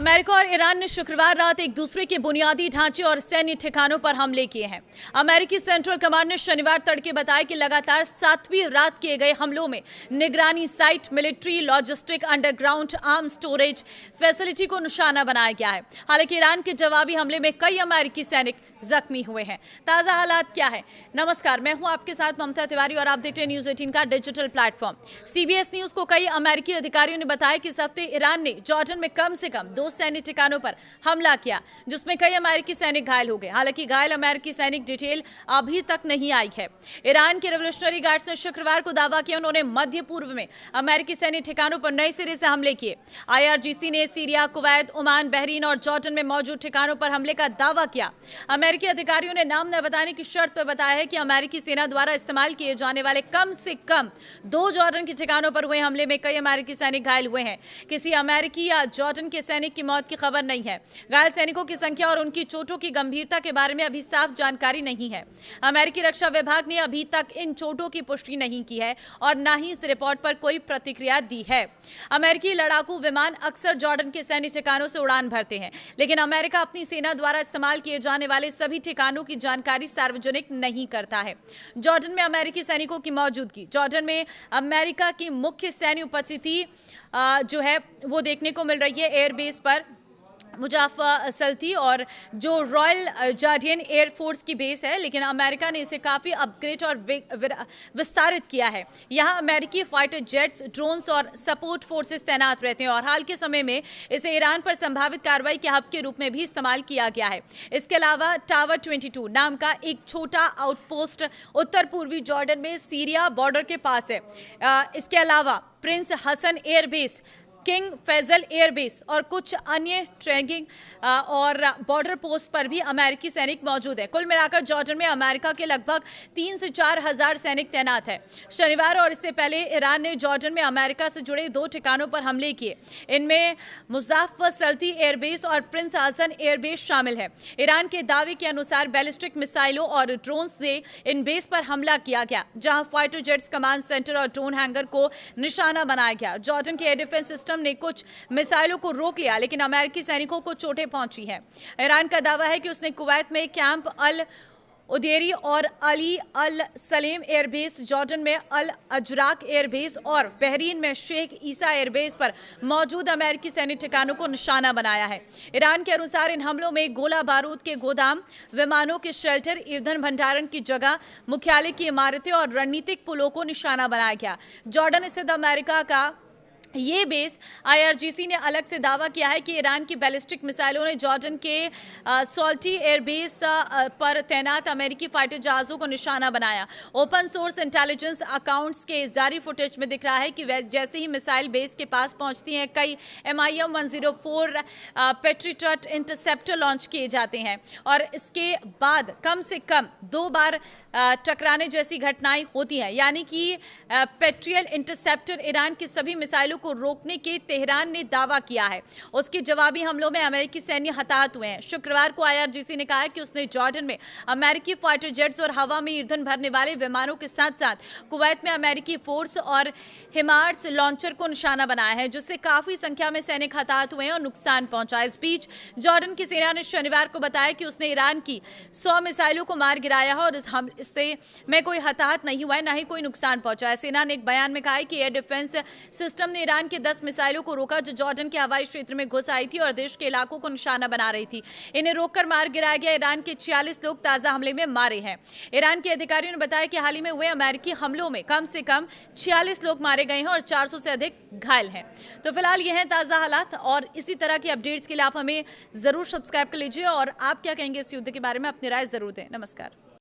America और Iran ने शुक्रवार रात एक दूसरे के बुनियादी ढांचे और सैन्य ठिकानों पर हमले किए हैं। अमेरिकी सेंट्रल कमांड ने शनिवार तड़के बताया कि लगातार 7वीं रात किए गए हमलों में निगरानी site, military, logistic, underground arm storage facility को निशाना बनाया गया है। हालांकि ईरान के जवाबी हमले में कई अमेरिकी सैनिक जख्मी हुए हैं। ताजा हालात क्या है? नमस्कार, मैं हूं आपके साथ ममता तिवारी और आप देख रहे हैं न्यूज 18 का डिजिटल प्लेटफॉर्म। सीबीएस न्यूज को कई अमेरिकी अधिकारियों ने बताया कि इस हफ्ते ईरान ने जॉर्डन में कम से कम 2 सैन्य ठिकानों पर हमला किया, जिसमें कई अमेरिकी सैनिक घायल हो गए। हालांकि घायल अमेरिकी सैनिक डिटेल अभी तक नहीं आई है। ईरान के रेवोल्यूशनरी गार्ड्स ने शुक्रवार को दावा किया उन्होंने मध्य पूर्व में अमेरिकी सैन्य ठिकानों पर नए सिरे से हमले किए। IRGC ने सीरिया, कुवैत, ओमान, बहरीन और जॉर्डन में मौजूद ठिकानों पर हमले का दावा किया। अमेरिकी अधिकारियों ने नाम न बताने की शर्त पर बताया है कि अमेरिकी सेना द्वारा इस्तेमाल किए जाने वाले कम से कम 2 जॉर्डन के ठिकानों पर हुए हमले में कई अमेरिकी सैनिक घायल हुए हैं। किसी अमेरिकी या जॉर्डन के सैनिक की मौत की खबर नहीं है। घायल सैनिकों की संख्या और उनकी चोटों की गंभीरता के बारे में अभी साफ जानकारी नहीं है। अमेरिकी रक्षा विभाग ने अभी तक इन चोटों की पुष्टि नहीं की है और न ही इस रिपोर्ट पर कोई प्रतिक्रिया दी है। अमेरिकी लड़ाकू विमान अक्सर जॉर्डन के सैन्य ठिकानों से उड़ान भरते हैं, लेकिन अमेरिका अपनी सेना द्वारा इस्तेमाल किए जाने वाले सभी ठिकानों की जानकारी सार्वजनिक नहीं करता है। जॉर्डन में अमेरिकी सैनिकों की मौजूदगी। जॉर्डन में अमेरिका की मुख्य सैन्य उपस्थिति जो है वो देखने को मिल रही है एयरबेस पर मुजाफा सल्ती और जो रॉयल जार्डियन एयरफोर्स की बेस है, लेकिन अमेरिका ने इसे काफ़ी अपग्रेड और विस्तारित किया है। यहाँ अमेरिकी फाइटर जेट्स, ड्रोन्स और सपोर्ट फोर्सेस तैनात रहते हैं और हाल के समय में इसे ईरान पर संभावित कार्रवाई के हब के रूप में भी इस्तेमाल किया गया है। इसके अलावा टावर 22 नाम का एक छोटा आउटपोस्ट उत्तर पूर्वी जॉर्डन में सीरिया बॉर्डर के पास है। इसके अलावा Prince Hasan airbase, King Faisal airbase और कुछ अन्य ट्रेनिंग और बॉर्डर पोस्ट पर भी अमेरिकी सैनिक मौजूद है। कुल मिलाकर जॉर्डन में अमेरिका के लगभग 3 से 4 हजार सैनिक तैनात है। शनिवार और इससे पहले ईरान ने जॉर्डन में अमेरिका से जुड़े 2 ठिकानों पर हमले किए। इनमें मुजाफा सल्ती एयरबेस और प्रिंस हसन एयरबेस शामिल है। ईरान के दावे के अनुसार बैलिस्टिक मिसाइलों और ड्रोन से इन बेस पर हमला किया गया, जहां फाइटर जेट्स, कमांड सेंटर और ड्रोन हैंगर को निशाना बनाया गया। जॉर्डन के एयर डिफेंस सिस्टम ने कुछ मिसाइलों को रोक लिया, लेकिन अमेरिकी सैनिकों को चोटें पहुंची हैं। ईरान का दावा है कि उसने कुवैत में कैंप अल उदेरी और अली अल सलेम एयरबेस, जॉर्डन में अल अजराक एयरबेस और बहरीन में शेख ईसा एयरबेस पर मौजूद अमेरिकी सैन्य ठिकानों को निशाना बनाया है। ईरान के अनुसार इन हमलों में गोला बारूद के गोदाम, विमानों के शेल्टर, ईंधन भंडारण की जगह, मुख्यालय की इमारतें और रणनीतिक पुलों को निशाना बनाया गया। जॉर्डन स्थित अमेरिका का ये बेस IRGC ने अलग से दावा किया है कि ईरान की बैलिस्टिक मिसाइलों ने जॉर्डन के सॉल्टी एयरबेस पर तैनात अमेरिकी फाइटर जहाज़ों को निशाना बनाया। ओपन सोर्स इंटेलिजेंस अकाउंट्स के जारी फुटेज में दिख रहा है कि जैसे ही मिसाइल बेस के पास पहुंचती हैं, कई MIM 104 पेट्रियट इंटरसेप्टर लॉन्च किए जाते हैं और इसके बाद कम से कम 2 बार टकराने जैसी घटनाएं होती हैं। यानी कि पेट्रियट इंटरसेप्टर ईरान की सभी मिसाइलों को रोकने के तेहरान ने दावा किया है। उसके जवाबी हमलों में अमेरिकी सैन्य हताहत हुए हैं। शुक्रवार को IRGC ने कहा कि उसने जॉर्डन में अमेरिकी फाइटर जेट्स और हवा में ईंधन भरने वाले विमानों के साथ साथ कुवैत में अमेरिकी फोर्स और हिमार्स लॉन्चर को निशाना बनाया है, जिससे काफी संख्या में सैनिक हताहत हुए हैं और नुकसान पहुंचा। इस बीच जॉर्डन की सेना ने शनिवार को बताया कि उसने ईरान की 100 मिसाइलों को मार गिराया है और इससे में कोई हताहत नहीं हुआ है, न ही कोई नुकसान पहुंचा है। सेना ने एक बयान में कहा है कि एयर डिफेंस सिस्टम ने ईरान के 10 मिसाइलों को रोका जो जॉर्डन के हवाई क्षेत्र में घुस आई थी और देश के इलाकों को निशाना बना रही थी। इन्हें रोककर मार गिराया गया। ईरान के 46 लोग ताजा हमले में मारे हैं। ईरान के अधिकारियों ने बताया कि हाल ही में हुए अमेरिकी हमलों में कम से कम 46 लोग मारे गए हैं और 400 से अधिक घायल हैं। तो फिलहाल ये हैं ताजा हालात और इसी तरह की अपडेट्स के लिए आप हमें जरूर सब्सक्राइब कर लीजिए और आप क्या कहेंगे इस युद्ध के बारे में, अपनी राय जरूर दें। नमस्कार।